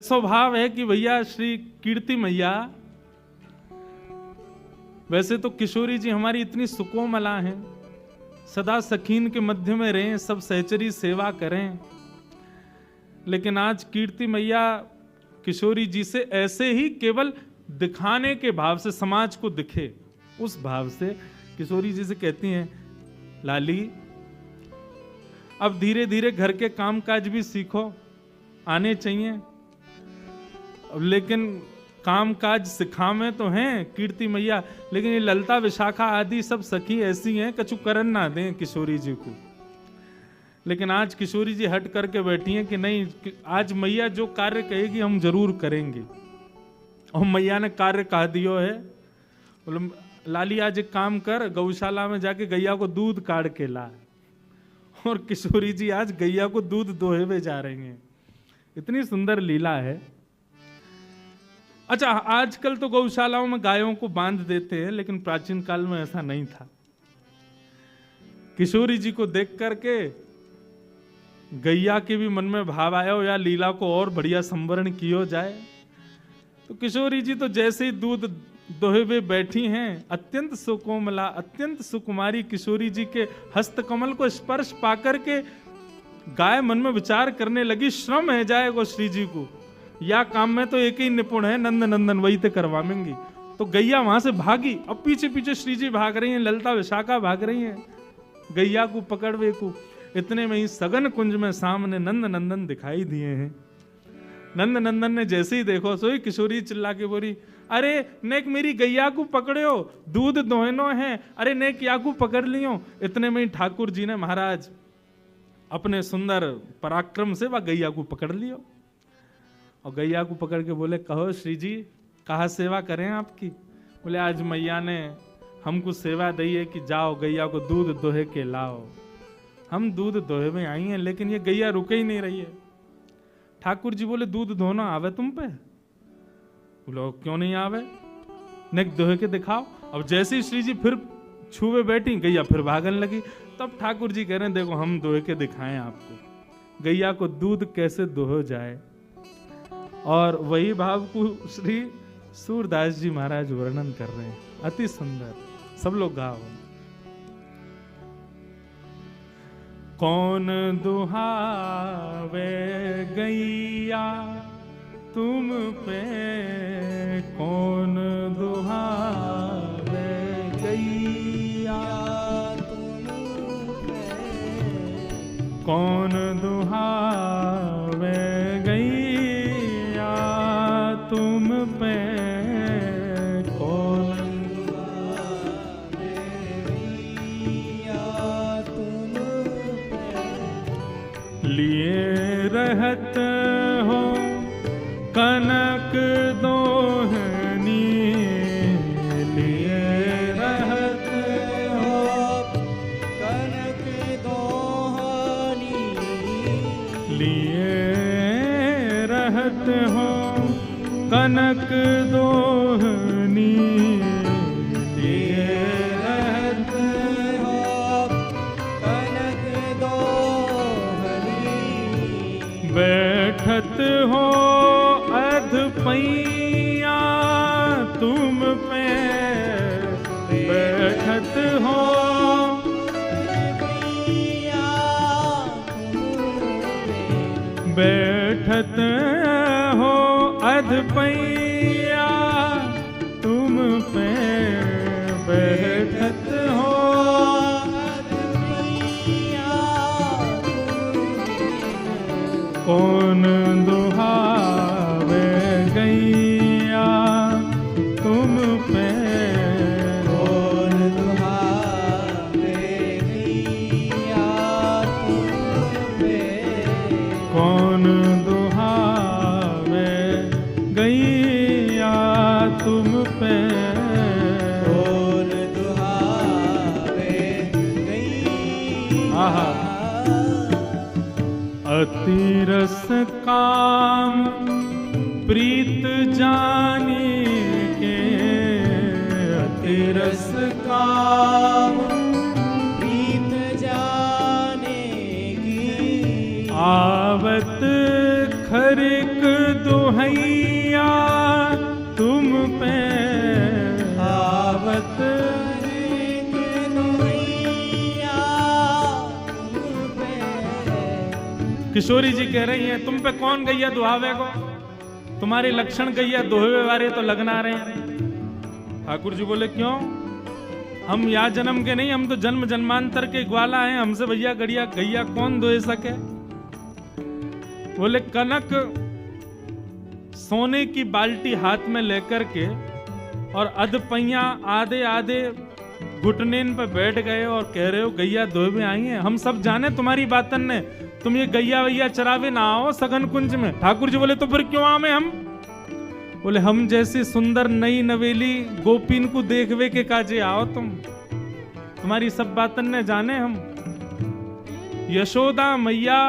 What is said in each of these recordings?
स्वभाव है कि भैया श्री कीर्ति मैया, वैसे तो किशोरी जी हमारी इतनी सुकोमला हैं, सदा सखीन के मध्य में रहें, सब सहचरी सेवा करें, लेकिन आज कीर्ति मैया किशोरी जी से ऐसे ही केवल दिखाने के भाव से, समाज को दिखे उस भाव से किशोरी जी से कहती हैं, लाली अब धीरे धीरे घर के कामकाज भी सीखो, आने चाहिए, लेकिन कामकाज सिखावे तो हैं कीर्ति मैया, लेकिन ये ललता विशाखा आदि सब सखी ऐसी हैं कछु करन ना दें किशोरी जी को। लेकिन आज किशोरी जी हट करके बैठी हैं कि नहीं, आज मैया जो कार्य कहेगी हम जरूर करेंगे। और मैया ने कार्य कह दियो है, बोले लाली आज एक काम कर, गौशाला में जाके गैया को दूध काट के ला। और किशोरी जी आज गैया को दूध दोहे में जा रही हैं। इतनी सुंदर लीला है। अच्छा, आजकल तो गौशालाओं में गायों को बांध देते हैं, लेकिन प्राचीन काल में ऐसा नहीं था। किशोरी जी को देख करके गैया के भी मन में भाव आया हो या लीला को और बढ़िया संवरण किया जाए। तो किशोरी जी तो जैसे ही दूध दोहे हुए बैठी हैं, अत्यंत सुकोमला, अत्यंत सुकुमारी किशोरी जी के हस्तकमल को स्पर्श पाकर के गाय मन में विचार करने लगी, श्रम है जाएगा श्री जी को, या काम में तो एक ही निपुण है, नंद नंदन वही ते करवाएंगी। तो गैया वहां से भागी, अब पीछे पीछे श्री जी भाग रही हैं, ललता विशाखा भाग रही हैं गैया को पकड़वे को। इतने में ही सघन कुंज में सामने नंद नंदन दिखाई दिए हैं। नंद नंदन ने जैसे ही देखो सोई किशोरी चिल्ला के बोली, अरे नेक मेरी गैया को पकड़ो, दूध दोहनो है, अरे नेक या को पकड़ लियो। इतने में ही ठाकुर जी ने महाराज अपने सुंदर पराक्रम से वह गैया को पकड़ लियो और गैया को पकड़ के बोले, कहो श्री जी कहाँ सेवा करें आपकी। बोले आज मैया ने हमको सेवा दी है कि जाओ गैया को दूध दोहे के लाओ। हम दूध दोहे में आई हैं, लेकिन ये गैया रुके ही नहीं रही है। ठाकुर जी बोले, दूध धोना आवे तुम पे? बोलो क्यों नहीं आवे, नेक दोहे के दिखाओ। अब जैसे ही श्री जी फिर छुए बैठी, गैया फिर भागने लगी। तब ठाकुर जी कह रहे हैं, देखो हम दोहे के दिखाएं आपको, गैया को दूध कैसे दोहो जाए। और वही भाव को श्री सूरदास जी महाराज वर्णन कर रहे हैं, अति सुंदर। सब लोग गाओ। कौन दुहावे गैया तुम पे, कौन दुहावे गैया तुम पे, कौन दुहावे गैया तुम पे, कौन दुहावे गैया तुम पे, लिए रहत हो कनक दोहनी, लिए रहत हो कनक दोहनी, लिए रहत हो कनक दोहनी, लिए रहत हो कनक दोहनी, बैठत हो पैया तुम पे, बैठत हो पैया बैठत हो अध पैया तुम पे, बैठत हो अध पैया, कौन दुहा गैया तुम पे, कौन दुहावे गैया तुम पे, कौन दुहावे गैया तुम पे, कौन दुहावे गैया। अति रस काम प्रीत जाने के, अति रस काम प्रीत जाने की, आवत खरिक दुह दुहैया तुम पे आवत। किशोरी जी कह रही हैं तुम पे कौन गैया दुहावे को, तुम्हारे लक्षण गैया दोहे वाले तो लगना रहे हैं। ठाकुर जी बोले क्यों, हम या जन्म के नहीं, हम तो जन्म जन्मांतर के ग्वाला हैं, हमसे भैया गड़िया गैया कौन दोहे सके। बोले कनक सोने की बाल्टी हाथ में लेकर के और अधपैया आधे आधे घुटनेन पे बैठ गए और कह रहे हो गैया दोहे में आई हैं। हम सब जाने तुम्हारी बातन ने, तुम ये गैया वैया चरावे ना आओ सघन कुंज में। ठाकुर जी बोले तो फिर क्यों आवे हम। बोले हम जैसी सुंदर नई नवेली गोपीन को देखवे के काजे आओ तुम, तुम्हारी सब बातन ने जाने हम। यशोदा मैया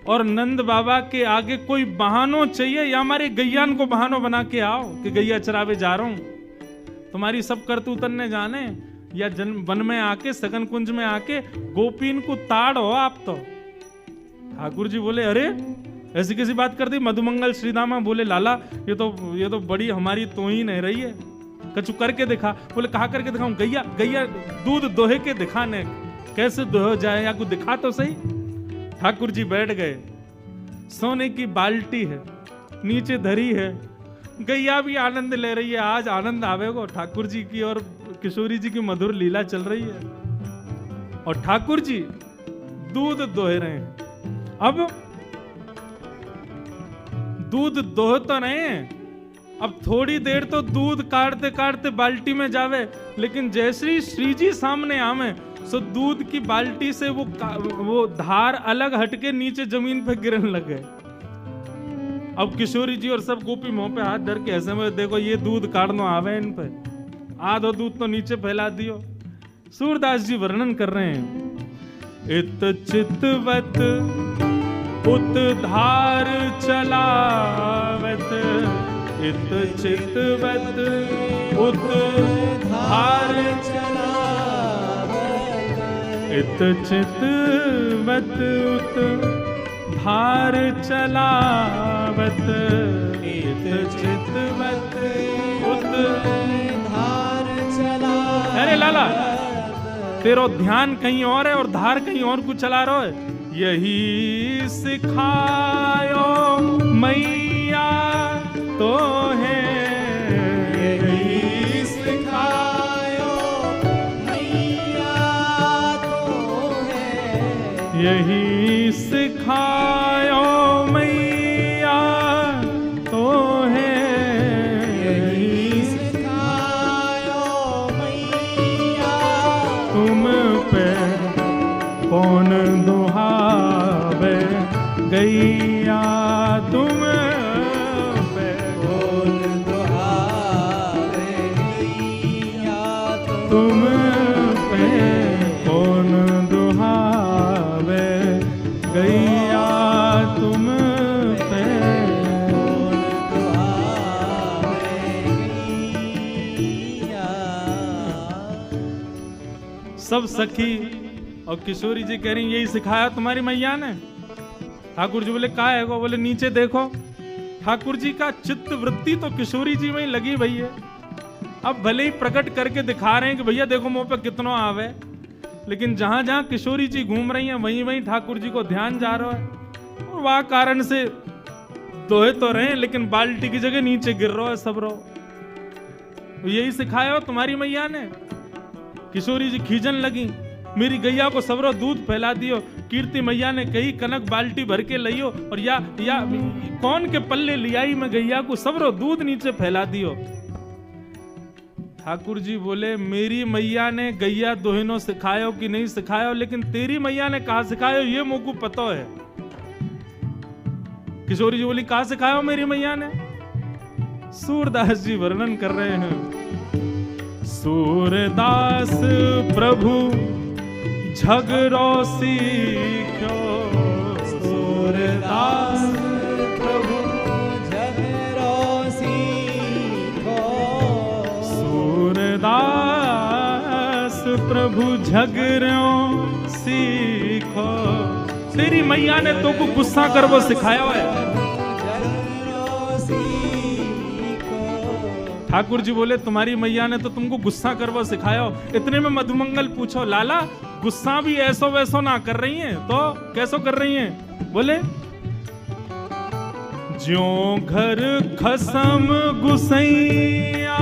और नंद बाबा के आगे कोई बहानो चाहिए या हमारे गैयान को बहानो बना के आओ कि गैया चरावे जा रहा हूं। तुम्हारी सब करतूतन ने जाने या वन में आके सघन कुंज में आके गोपीन को ताड़ो आप तो। ठाकुर जी बोले अरे ऐसी कैसी बात कर दी। मधुमंगल श्रीदामा बोले लाला ये तो बड़ी हमारी तोहीन है रही है, कछु करके दिखा। बोले कहा करके दिखाऊं, गैया गैया दूध दोहे के दिखाने, कैसे दोहे जाए या कुछ दिखा तो सही। ठाकुर जी बैठ गए, सोने की बाल्टी है नीचे धरी है, गैया भी आनंद ले रही है। आज आनंद आवेगो ठाकुर जी की और किशोरी जी की मधुर लीला चल रही है और ठाकुर जी दूध दोहे रहे हैं। अब दूध दोह तो नहीं, अब थोड़ी देर तो दूध काटते काटते बाल्टी में जावे, लेकिन जैसे श्री जी सामने आवे सो दूध की बाल्टी से वो धार अलग हटके नीचे जमीन पे गिरने लगे। अब किशोरी जी और सब गोपी मुंह पे हाथ धर के ऐसे में देखो ये दूध काटनो आवे इन पे, आधो दूध तो नीचे फैला दियो। सूरदास जी वर्णन कर रहे हैं इत चितवत उत धार चलावत, इत चितवत उत धार चलावत, इत चितवत उत धार चलावत, इत चितवत उत धार चलावत। अरे लाला तेरो ध्यान कहीं और है और धार कहीं और कुछ चला रहा है। यही सिखायो मैया तो है, यही सिखायो मैया तो है, यही सिखायो मैया तो है, यही सिखायो मैया तुम पे कौन दुहावे गैया तुम पे कौन दुहावे गैया तुम पे कौन दुहावे गैया तुम पे कौन दुहावे गैया। सब सखी और किशोरी जी कह रही यही सिखाया तुम्हारी मैया ने। ठाकुर जी बोले का है वो, बोले नीचे देखो। ठाकुर जी का चित्त वृत्ति तो किशोरी जी में ही लगी भई है। अब भले ही प्रकट करके दिखा रहे हैं कि भैया देखो मुंह पे कितना आवे, लेकिन जहां जहां किशोरी जी घूम रही हैं वहीं वहीं ठाकुर जी को ध्यान जा रहा है और वह कारण से दोहे तो रहे लेकिन बाल्टी की जगह नीचे गिर रहा है सब रो। यही सिखाया हो तुम्हारी मैया ने। किशोरी जी खींचन लगी, मेरी गैया को सबरो दूध फैला दियो। कीर्ति मैया ने कही कनक बाल्टी भर के लियो और या कौन के पल्ले लियाई में गैया को सबरो दूध नीचे फैला दियो। ठाकुर जी बोले मेरी मैया ने गैया दोहिनो सिखायो कि नहीं सिखायो, लेकिन तेरी मैया ने कहा सिखायो ये मुझको पता है। किशोरी जी बोली कहा सिखायो मेरी मैया ने। सूरदास जी वर्णन कर रहे हैं। सूरदास प्रभु झगड़ो सीख्यो, सूरदास प्रभु झगड़ो सीखो, सूरदास प्रभु झगड़ो सीखो। तेरी मैया ने तो को गुस्सा कर वो सिखाया है। ठाकुर जी बोले तुम्हारी मैया ने तो तुमको गुस्सा करवा सिखाया हो। इतने में मधुमंगल पूछो लाला गुस्सा भी ऐसो वैसो ना कर रही हैं तो कैसो कर रही हैं? बोले ज्यों घर खसम गुसैया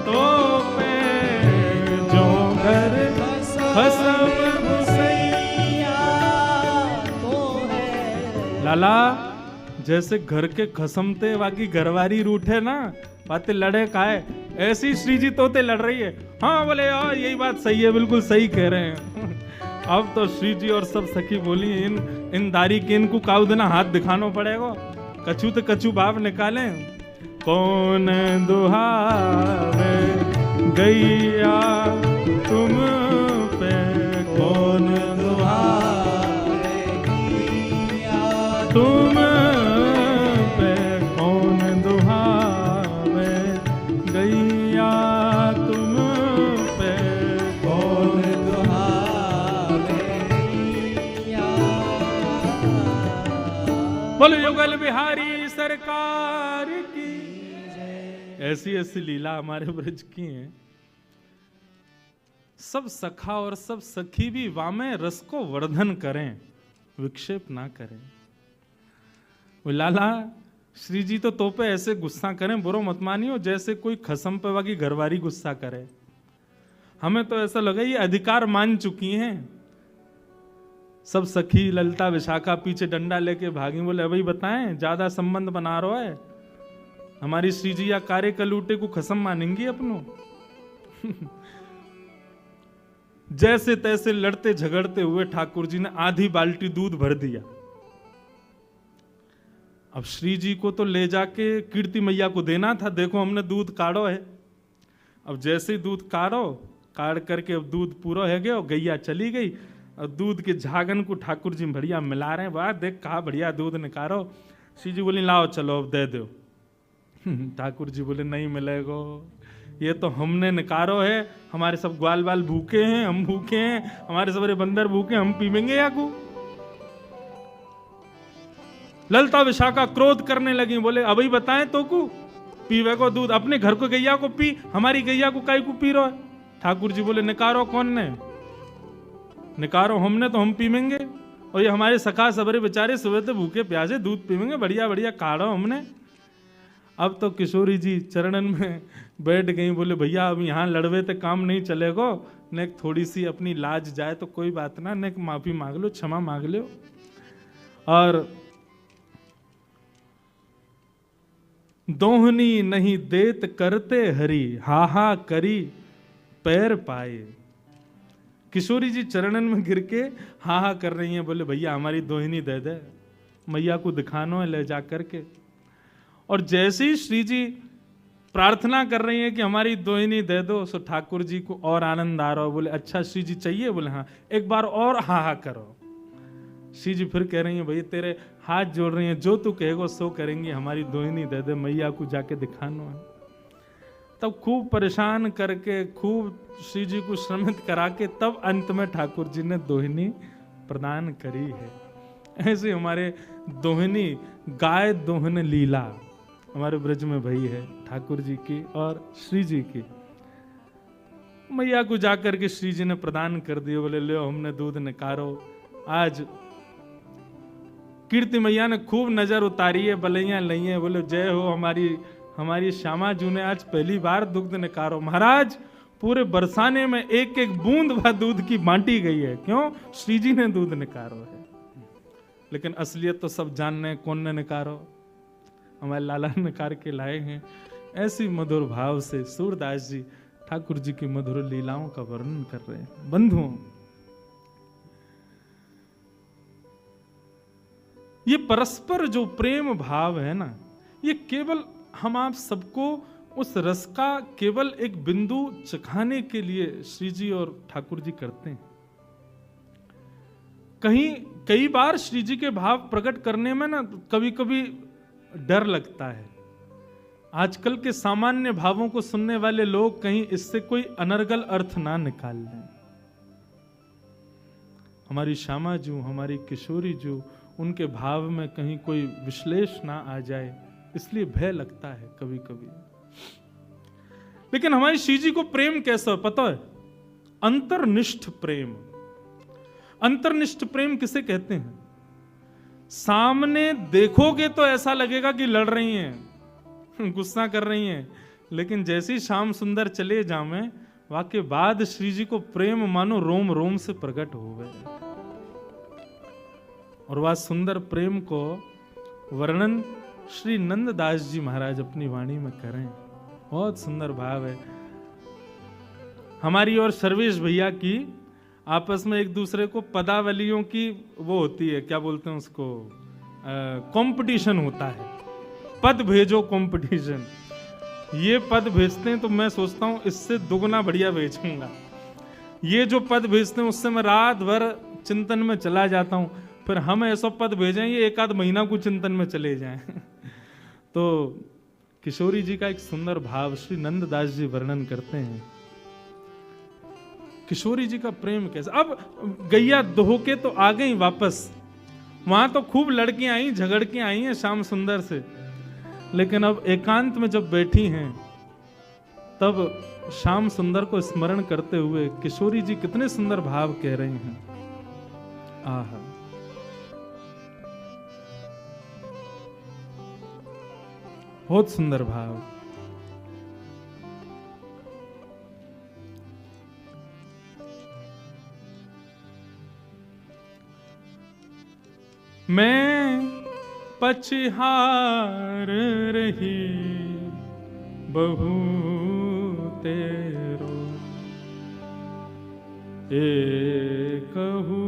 तो पे ज्यों घर खसम गुसैया तो है। लाला जैसे घर के खसमते बाकी घरवारी रूठे ना बातें लड़े काहे, ऐसी श्री जी तोते लड़ रही है। हाँ बोले यार यही बात सही है, बिल्कुल सही कह रहे हैं। अब तो श्री जी और सब सखी बोली इन दारी के इनको काऊ देना हाथ दिखाना पड़ेगा। कछु तो कछु बाप निकाले। कौन दुहावे गैया तुम पे, कौन दुहावे गैया तुम पे, कौन दुहावे गैया तुम पे, कौन दुहावे गैया। बोलो युगल बिहारी सरकार की जय। ऐसी ऐसी लीला हमारे ब्रज की हैं। सब सखा और सब सखी भी वामे रस को वर्धन करें, विक्षेप ना करें। वो लाला श्री जी तो तोपे ऐसे गुस्सा करें, बुरो मत मानियो जैसे कोई खसम पे वाकी घरवारी गुस्सा करे। हमें तो ऐसा लगा ये अधिकार मान चुकी हैं। सब सखी ललिता विशाखा पीछे डंडा लेके भागी। बोले भाई बताएं ज्यादा संबंध बना रहा है, हमारी श्री जी या कार्य कलूटे को खसम मानेंगी अपनों। जैसे तैसे लड़ते झगड़ते हुए ठाकुर जी ने आधी बाल्टी दूध भर दिया। अब श्री जी को तो ले जाके कीर्ति मैया को देना था। देखो हमने दूध काढ़ो है। अब जैसे ही दूध काढ़ करके अब दूध पूरा है गया, गैया चली गई और दूध के झागन को ठाकुर जी बढ़िया मिला रहे हैं। वाह देख कहा बढ़िया दूध निकालो। श्री जी बोली लाओ चलो अब दे दो। ठाकुर जी बोले नहीं मिलेगो, ये तो हमने निकारो है, हमारे सब ग्वाल बाल भूखे हैं, हम भूखे हैं, हमारे सबरे बंदर भूखे, हम पीवेंगे या को। ललिता विशाखा क्रोध करने लगी। बोले अभी बताएं तो को पीवे को दूध, अपने घर को गैया को पी, हमारी गैया को काई को पी रहा है। ठाकुर जी बोले निकारो कौन ने? निकारो हमने तो हम पीवेंगे, और ये हमारे सखा सबरे बेचारे सुबह तो भूखे प्यासे दूध पीवेंगे, बढ़िया बढ़िया काढ़ो हमने। अब तो किशोरी जी चरणन में बैठ गई। बोले भैया अब यहाँ लड़वे तो काम नहीं चलेगो, ने थोड़ी सी अपनी लाज जाए तो कोई बात ना, ने माफी मांग लो, क्षमा मांग लो। और दोहनी नहीं देत करते हरी, हा करी पैर पाए। किशोरी जी चरणन में गिर के हा कर रही हैं। बोले भैया हमारी दोहिनी दे दे, मैया को दिखानो है ले जा करके। और जैसे ही श्री जी प्रार्थना कर रही हैं कि हमारी दोहिनी दे दो, सो ठाकुर जी को और आनंद आ रहा हो। बोले अच्छा श्री जी चाहिए? बोले हाँ, एक बार और हा करो। श्री जी फिर कह रही हैं भैया तेरे हाथ जोड़ रही हैं, जो तू कहेगो सो करेंगे, हमारी दोहिनी दे दे, मैया को जाके दिखाना है। तब खूब परेशान करके खूब श्री जी को श्रमित करा के तब अंत में ठाकुर जी ने दोहिनी प्रदान करी है। ऐसे हमारे दोहिनी गाय दोहन लीला हमारे ब्रज में भई है ठाकुर जी की और श्री जी की। मैया को जाकर के श्री जी ने प्रदान कर दिए। बोले ले हमने दूध निकारो। आज कीर्ति मैया ने खूब नजर उतारी है, बलैया लई है। बोले जय हो हमारी श्यामा जू ने आज पहली बार दुग्ध निकारो। महाराज पूरे बरसाने में एक एक बूंद भर दूध की बांटी गई है। क्यों? श्री जी ने दूध निकारो है। लेकिन असलियत तो सब जानने कौन ने निकारो, हमारे लाला निकार के लाए हैं। ऐसी मधुर भाव से सूरदास जी ठाकुर जी की मधुर लीलाओं का वर्णन कर रहे हैं। बंधुओं, ये परस्पर जो प्रेम भाव है ना, ये केवल हम आप सबको उस रस का केवल एक बिंदु चखाने के लिए श्री जी और ठाकुर जी करते हैं। कई बार श्री जी के भाव प्रकट करने में ना कभी कभी डर लगता है। आजकल के सामान्य भावों को सुनने वाले लोग कहीं इससे कोई अनर्गल अर्थ ना निकाल लें। हमारी श्यामा जू, हमारी किशोरी जू, उनके भाव में कहीं कोई विश्लेष ना आ जाए, इसलिए भय लगता है कभी कभी। लेकिन हमारी श्री जी को प्रेम कैसा है पता है? अंतर्निष्ठ प्रेम। अंतर्निष्ठ प्रेम किसे कहते हैं? सामने देखोगे तो ऐसा लगेगा कि लड़ रही हैं, गुस्सा कर रही हैं, लेकिन जैसे ही श्याम सुंदर चले जावे वाके बाद श्री जी को प्रेम मानो रोम रोम से प्रकट हो गए। और वह सुंदर प्रेम को वर्णन श्री नंददास जी महाराज अपनी वाणी में करें। बहुत सुंदर भाव है। हमारी और सर्वेश भैया की आपस में एक दूसरे को पदावलियों की वो होती है, क्या बोलते हैं उसको, कंपटीशन होता है, पद भेजो कंपटीशन। ये पद भेजते हैं तो मैं सोचता हूं इससे दुगना बढ़िया भेजूंगा। ये जो पद भेजते हैं उससे मैं रात भर चिंतन में चला जाता हूं, फिर हम ऐसा पद भेजें ये एक आध महीना को चिंतन में चले जाएं। तो किशोरी जी का एक सुंदर भाव श्री नंददास जी वर्णन करते हैं। किशोरी जी का प्रेम कैसा। अब गैया दोह के तो आ गई वापस, वहां तो खूब लड़कियां आई, झगड़ के आई हैं श्याम सुंदर से, लेकिन अब एकांत में जब बैठी हैं तब श्याम सुंदर को स्मरण करते हुए किशोरी जी कितने सुंदर भाव कह रही हैं। आहा, बहुत सुंदर भाव। मैं पछहार रही बहू तेरो, कहू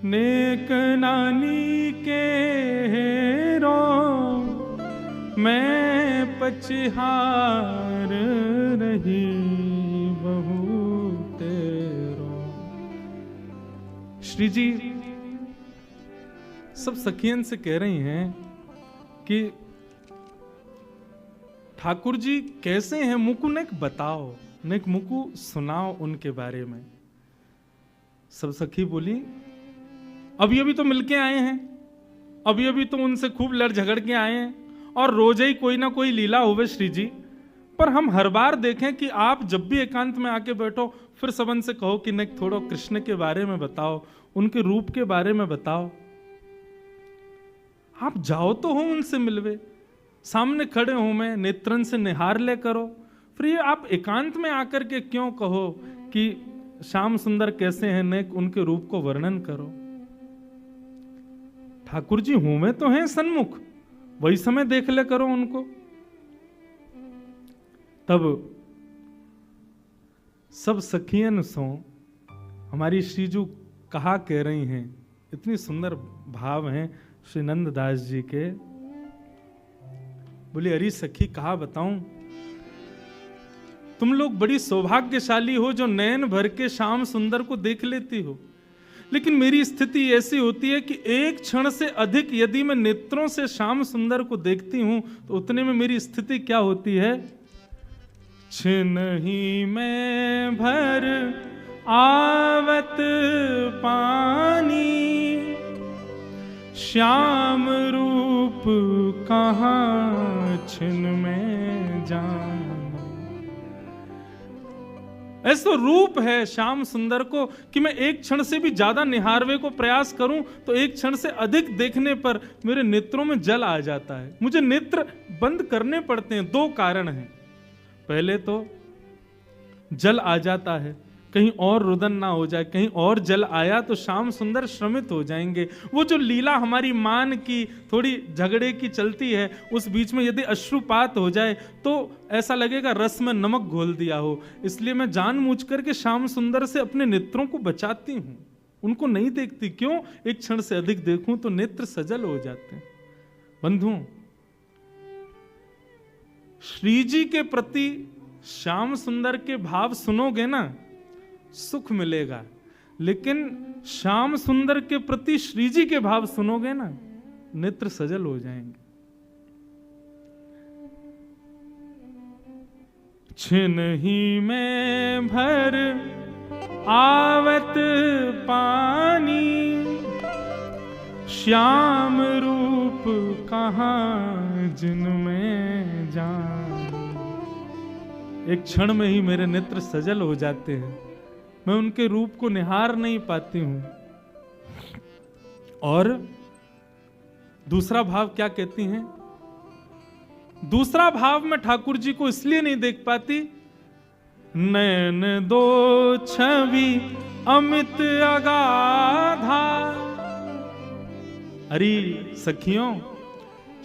नेक नानी के हेरो, मैं पछहार रही बहू तेरो। श्री जी सब सखियन से कह रही हैं कि ठाकुर जी कैसे हैं, मुकु नेक बताओ, नेक मुकु सुनाओ उनके बारे में। सब सखी बोली अभी अभी तो मिलके आए हैं, अभी अभी तो उनसे खूब लड़ झगड़ के आए हैं, और रोज ही कोई ना कोई लीला होवे श्री जी। पर हम हर बार देखें कि आप जब भी एकांत में आके बैठो फिर सबन से कहो कि नेक थोड़ा कृष्ण के बारे में बताओ, उनके रूप के बारे में बताओ। आप जाओ तो हो उनसे मिलवे, सामने खड़े हो, मैं नेत्रन से निहार ले करो। फिर ये आप एकांत में आकर के क्यों कहो कि श्याम सुंदर कैसे हैं, नेक उनके रूप को वर्णन करो। ठाकुर जी हूं में तो हैं सन्मुख, वही समय देख ले करो उनको। तब सब सखियन सो हमारी श्रीजू कहा कह रही हैं, इतनी सुंदर भाव हैं श्री नंददास जी के। बोले अरे सखी कहा बताऊं, तुम लोग बड़ी सौभाग्यशाली हो जो नयन भर के श्याम सुंदर को देख लेती हो, लेकिन मेरी स्थिति ऐसी होती है कि एक क्षण से अधिक यदि मैं नेत्रों से श्याम सुंदर को देखती हूं तो उतने में मेरी स्थिति क्या होती है, छिनहि में भर आवत पानी, श्याम रूप कहाँ छिन में जान। ऐसा रूप है श्याम सुंदर को कि मैं एक क्षण से भी ज्यादा निहारवे को प्रयास करूं तो एक क्षण से अधिक देखने पर मेरे नेत्रों में जल आ जाता है। मुझे नेत्र बंद करने पड़ते हैं। दो कारण हैं, पहले तो जल आ जाता है, कहीं और रुदन ना हो जाए, कहीं और जल आया तो श्याम सुंदर श्रमित हो जाएंगे। वो जो लीला हमारी मान की थोड़ी झगड़े की चलती है, उस बीच में यदि अश्रुपात हो जाए तो ऐसा लगेगा रस में नमक घोल दिया हो। इसलिए मैं जानबूझ करके श्याम सुंदर से अपने नेत्रों को बचाती हूं, उनको नहीं देखती। क्यों? एक क्षण से अधिक देखूं तो नेत्र सजल हो जाते हैं। बंधुओं, श्री जी के प्रति श्याम सुंदर के भाव सुनोगे ना, सुख मिलेगा, लेकिन श्याम सुंदर के प्रति श्री जी के भाव सुनोगे ना, नेत्र सजल हो जाएंगे। छिनहि में भर आवत पानी, श्याम रूप कहाँ जिनमें जान। एक क्षण में ही मेरे नेत्र सजल हो जाते हैं, मैं उनके रूप को निहार नहीं पाती हूं। और दूसरा भाव क्या कहती हैं? दूसरा भाव में ठाकुर जी को इसलिए नहीं देख पाती, नैन दो छवि अमित अगाधा। अरे सखियों,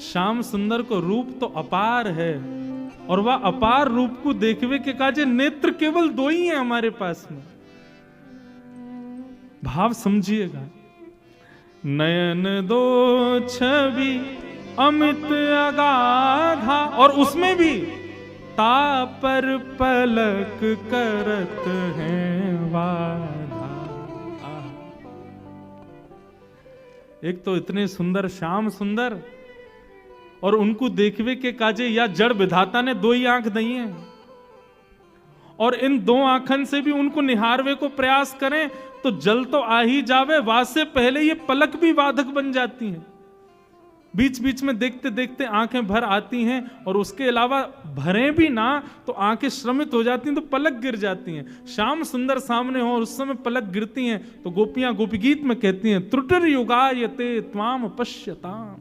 श्याम सुंदर को रूप तो अपार है, और वह अपार रूप को देखवे के काजे नेत्र केवल दो ही हैं हमारे पास में। भाव समझिएगा, नयन दो छवि अमित अगाधा, और उसमें भी तापर पलक करत हैं बाधा। एक तो इतने सुंदर श्याम सुंदर, और उनको देखवे के काजे या जड़ विधाता ने दो ही आंख दी है, और इन दो आंखन से भी उनको निहारवे को प्रयास करें तो जल तो आ ही जावे, वास से पहले ये पलक भी बाधक बन जाती हैं। बीच बीच में देखते देखते आंखें भर आती हैं, और उसके अलावा भरें भी ना तो आंखें श्रमित हो जाती हैं, तो पलक गिर जाती हैं। श्याम सुंदर सामने हो और उस समय पलक गिरती हैं, तो गोपियां गोपी गीत में कहती हैं, त्रुटिर युगायते त्वाम पश्यताम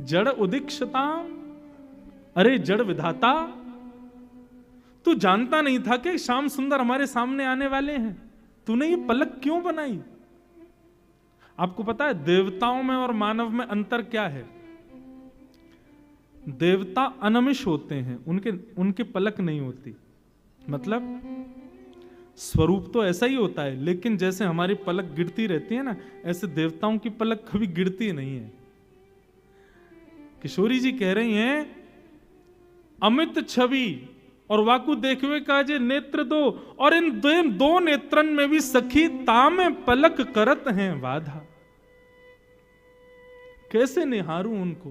जड़ उदीक्षताम। अरे जड़ विधाता, तू जानता नहीं था कि श्याम सुंदर हमारे सामने आने वाले हैं? तूने ये पलक क्यों बनाई? आपको पता है देवताओं में और मानव में अंतर क्या है? देवता अनमिष होते हैं, उनके पलक नहीं होती। मतलब स्वरूप तो ऐसा ही होता है, लेकिन जैसे हमारी पलक गिरती रहती है ना, ऐसे देवताओं की पलक कभी गिरती नहीं है। किशोरी जी कह रही हैं, अमित छवि और वाकु देखवे का जे नेत्र दो, और इन दो नेत्रन में भी सखी तामे पलक करत हैं बाधा। कैसे निहारूं उनको,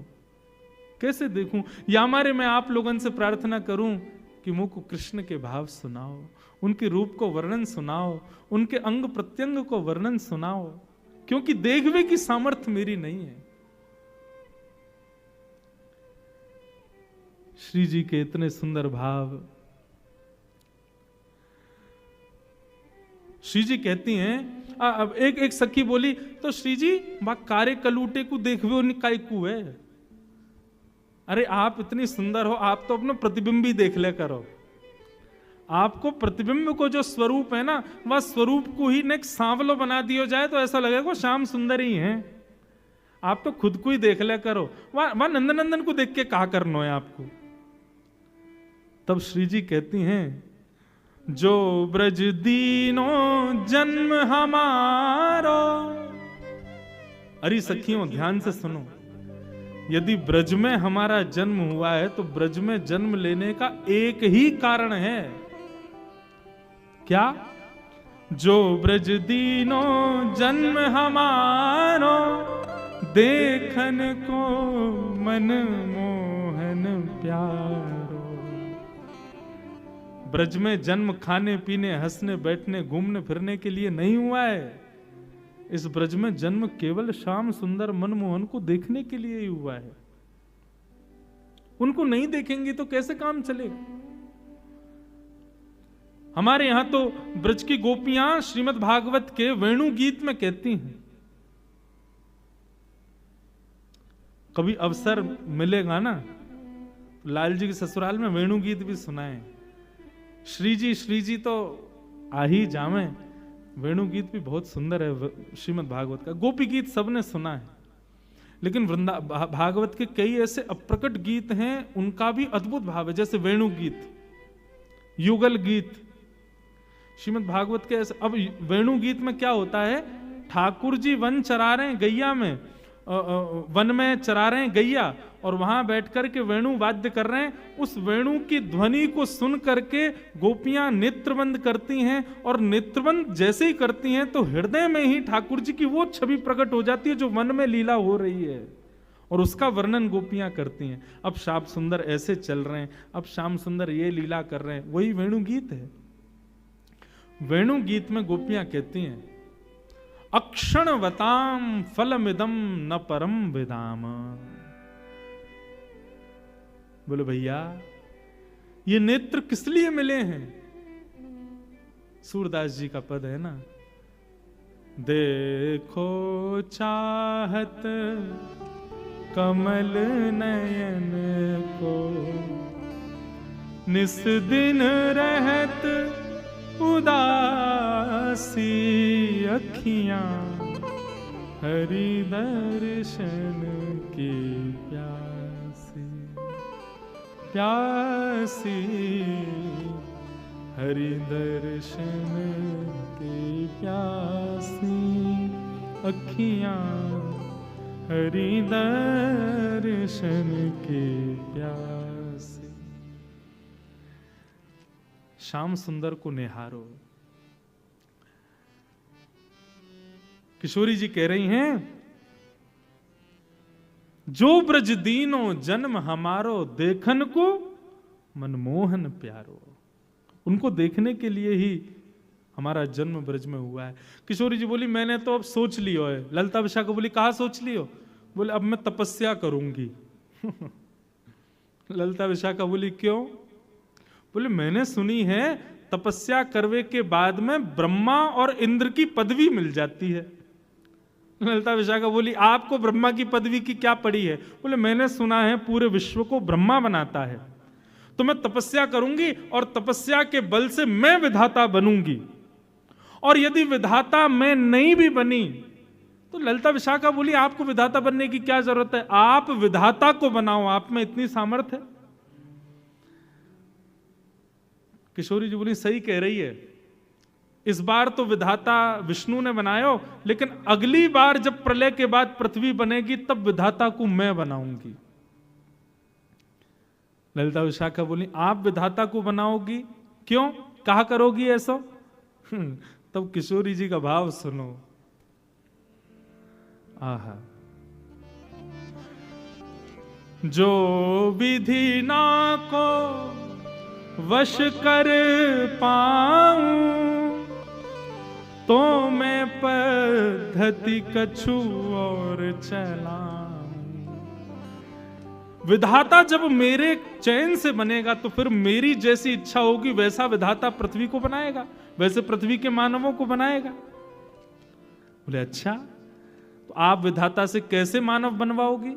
कैसे देखूं? या हमारे मैं आप लोगों से प्रार्थना करूं कि मुझको कृष्ण के भाव सुनाओ, उनके रूप को वर्णन सुनाओ, उनके अंग प्रत्यंग को वर्णन सुनाओ, क्योंकि देखवे की सामर्थ्य मेरी नहीं है। श्री जी के इतने सुंदर भाव। श्री जी कहती हैं, अब एक सखी बोली, तो श्री जी बा कारे कलूटे को देखवे निकाय को है। अरे आप इतनी सुंदर हो, आप तो अपना प्रतिबिंब ही देख ले करो। आपको प्रतिबिंब को जो स्वरूप है ना, वह स्वरूप को ही ने सांवलो बना दिया जाए तो ऐसा लगेगा श्याम सुंदर ही है। आप तो खुद को ही देख ले करो, वह नंदनंदन को देख के कहा करना है आपको। तब श्री जी कहती हैं, जो ब्रज दीनो जन्म हमारो। अरे सखियों ध्यान से सुनो, यदि ब्रज में हमारा जन्म हुआ है तो ब्रज में जन्म लेने का एक ही कारण है। क्या? जो ब्रज दीनो जन्म हमारो, देखन को मन मोहन प्यारो। ब्रज में जन्म खाने पीने हंसने बैठने घूमने फिरने के लिए नहीं हुआ है। इस ब्रज में जन्म केवल श्याम सुंदर मनमोहन को देखने के लिए ही हुआ है। उनको नहीं देखेंगे तो कैसे काम चलेगा? हमारे यहां तो ब्रज की गोपियां श्रीमद् भागवत के वेणु गीत में कहती हैं, कभी अवसर मिलेगा ना लाल जी के ससुराल में वेणु गीत भी सुनाए। श्री जी तो आ ही जावे। वेणु गीत भी बहुत सुंदर है श्रीमद् भागवत का। गोपी गीत सबने सुना है, लेकिन भागवत के कई ऐसे अप्रकट गीत हैं, उनका भी अद्भुत भाव है। जैसे वेणु गीत, युगल गीत, श्रीमद् भागवत के ऐसे। अब वेणु गीत में क्या होता है? ठाकुर जी वन चरा रहे हैं, गैया में वन में चरा रहे हैं गैया, और वहां बैठ करके वेणु वाद्य कर रहे हैं। उस वेणु की ध्वनि को सुन करके गोपियां नेत्रबंद करती हैं, और नेत्रबंद जैसे ही करती हैं तो हृदय में ही ठाकुर जी की वो छवि प्रकट हो जाती है जो वन में लीला हो रही है, और उसका वर्णन गोपियां करती हैं। अब श्याम सुंदर ऐसे चल रहे हैं, अब श्याम सुंदर ये लीला कर रहे हैं, वही वेणु गीत है। वेणु गीत में गोपियां कहती हैं, अक्षणवताम फलमिदम न परम विदाम। बोले भैया, ये नेत्र किस लिए मिले हैं? सूरदास जी का पद है ना, देखो चाहत कमल नयन को, निस दिन रहत उदासी अखियां, हरि दर्शन की प्यासी प्यासी, हरि दर्शन की प्यासी अखियां, हरि दर्शन की प्यासी। श्याम सुंदर को निहारो। किशोरी जी कह रही हैं, जो ब्रज दीनो जन्म हमारो, देखन को मनमोहन प्यारो। उनको देखने के लिए ही हमारा जन्म ब्रज में हुआ है। किशोरी जी बोली, मैंने तो अब सोच लियो है। ललिता विशाखा को बोली, कहा सोच लियो? बोले, अब मैं तपस्या करूंगी। ललिता विशाखा बोली, क्यों? बोले, मैंने सुनी है तपस्या करने के बाद में ब्रह्मा और इंद्र की पदवी मिल जाती है। ललिता विशाखा बोली, आपको ब्रह्मा की पदवी की क्या पड़ी है? बोले, मैंने सुना है पूरे विश्व को ब्रह्मा बनाता है, तो मैं तपस्या करूंगी और तपस्या के बल से मैं विधाता बनूंगी। और यदि विधाता मैं नहीं भी बनी, तो ललिता विशाखा बोली, आपको विधाता बनने की क्या जरूरत है? आप विधाता को बनाओ, आप में इतनी सामर्थ्य है। किशोरी जी बोली, सही कह रही है, इस बार तो विधाता विष्णु ने बनायो, लेकिन अगली बार जब प्रलय के बाद पृथ्वी बनेगी तब विधाता को मैं बनाऊंगी। ललिता विशाखा बोली, आप विधाता को बनाओगी? क्यों, कहा करोगी ऐसा? तब किशोरी जी का भाव सुनो। आहा, जो विधि ना को वश कर पाऊं, तो मैं पद्धति कछु और चलाऊं। विधाता जब मेरे चयन से बनेगा तो फिर मेरी जैसी इच्छा होगी वैसा विधाता पृथ्वी को बनाएगा, वैसे पृथ्वी के मानवों को बनाएगा। बोले, अच्छा, तो आप विधाता से कैसे मानव बनवाओगी?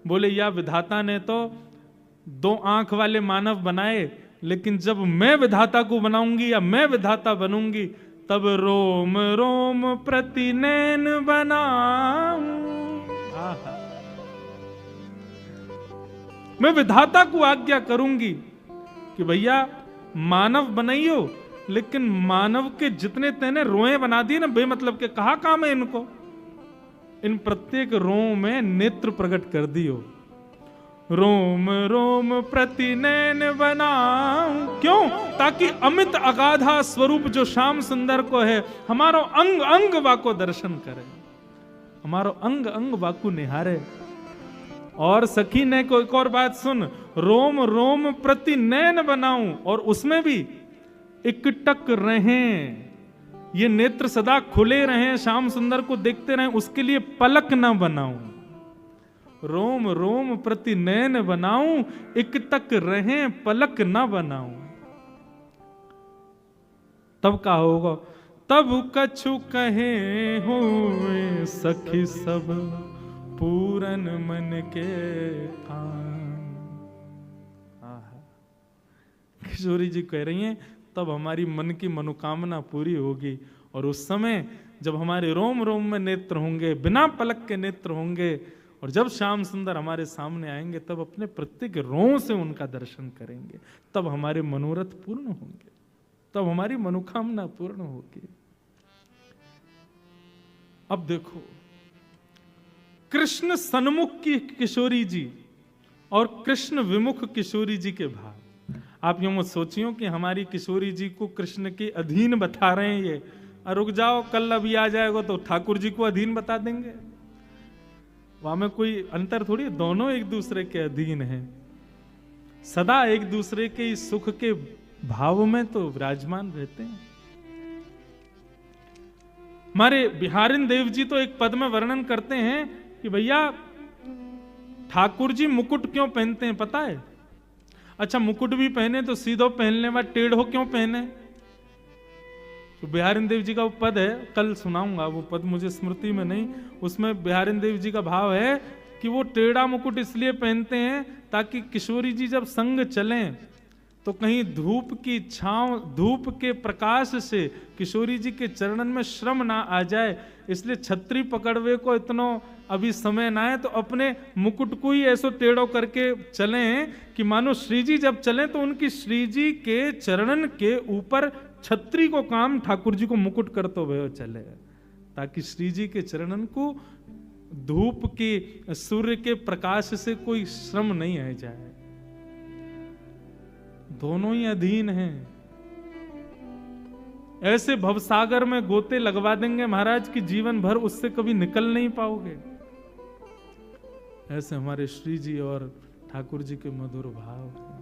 बोले, या विधाता ने तो 2 आंख वाले मानव बनाए, लेकिन जब मैं विधाता को बनाऊंगी या मैं विधाता बनूंगी, तब रोम रोम प्रति नैन बनाऊं। मैं विधाता को आज्ञा करूंगी कि भैया मानव बनाइयो, लेकिन मानव के जितने तेने रोए बना दिए ना बेमतलब के, कहा काम है इनको? इन प्रत्येक रोम में नेत्र प्रकट कर दियो। रोम रोम प्रति नैन बनाऊं, क्यों? ताकि अमित अगाधा स्वरूप जो श्याम सुंदर को है, हमारो अंग अंग वाको दर्शन करे, हमारो अंग अंग वाको निहारे। और सखी ने को एक और बात सुन, रोम रोम प्रति नैन बनाऊं, और उसमें भी इकटक रहें, ये नेत्र सदा खुले रहें, श्याम सुंदर को देखते रहें, उसके लिए पलक न बनाऊं। रोम रोम प्रति नैन बनाऊं, इकटक रहें पलक न बनाऊं। तब का होगा? तब कछु कहे हुए सखी सब पूरन मन के आन। किशोरी जी कह रही हैं, तब हमारी मन की मनोकामना पूरी होगी, और उस समय जब हमारे रोम रोम में नेत्र होंगे, बिना पलक के नेत्र होंगे, और जब श्याम सुंदर हमारे सामने आएंगे, तब अपने प्रत्येक रों से उनका दर्शन करेंगे, तब हमारे मनोरथ पूर्ण होंगे, तब हमारी मनोकामना पूर्ण होगी। अब देखो, कृष्ण सन्मुख की किशोरी जी और कृष्ण विमुख किशोरी जी के भाव। आप यूं मत सोचियो कि हमारी किशोरी जी को कृष्ण के अधीन बता रहे हैं ये, रुक जाओ, कल अभी आ जाएगा तो ठाकुर जी को अधीन बता देंगे। वहां में कोई अंतर थोड़ी, दोनों एक दूसरे के अधीन हैं, सदा एक दूसरे के सुख के भाव में तो विराजमान रहते हैं। हमारे बिहारिन देव जी तो एक पद में वर्णन करते हैं कि भैया ठाकुर जी मुकुट क्यों पहनते हैं पता है? अच्छा मुकुट भी पहने तो सीधो पहनने बाद टेढ़ो क्यों पहने? तो बिहारिन देव जी का वो पद है, कल सुनाऊंगा, वो पद मुझे स्मृति में नहीं, उसमें बिहारिन देव जी का भाव है कि वो टेढ़ा मुकुट इसलिए पहनते हैं ताकि किशोरी जी जब संग चलें तो कहीं धूप की छांव, धूप के प्रकाश से किशोरी जी के चरणन में श्रम ना आ जाए, इसलिए छतरी पकड़वे को इतनो अभी समय ना है, तो अपने मुकुट को ही ऐसो टेढ़ो करके चलें कि मानो श्री जी जब चलें तो उनकी श्री जी के चरणन के ऊपर छतरी को काम ठाकुर जी को मुकुट करते हुए चले, ताकि श्री जी के चरणन को धूप के सूर्य के प्रकाश से कोई श्रम नहीं आ जाए। दोनों ही अधीन हैं। ऐसे भवसागर में गोते लगवा देंगे महाराज कि जीवन भर उससे कभी निकल नहीं पाओगे। ऐसे हमारे श्री जी और ठाकुर जी के मधुर भाव हैं।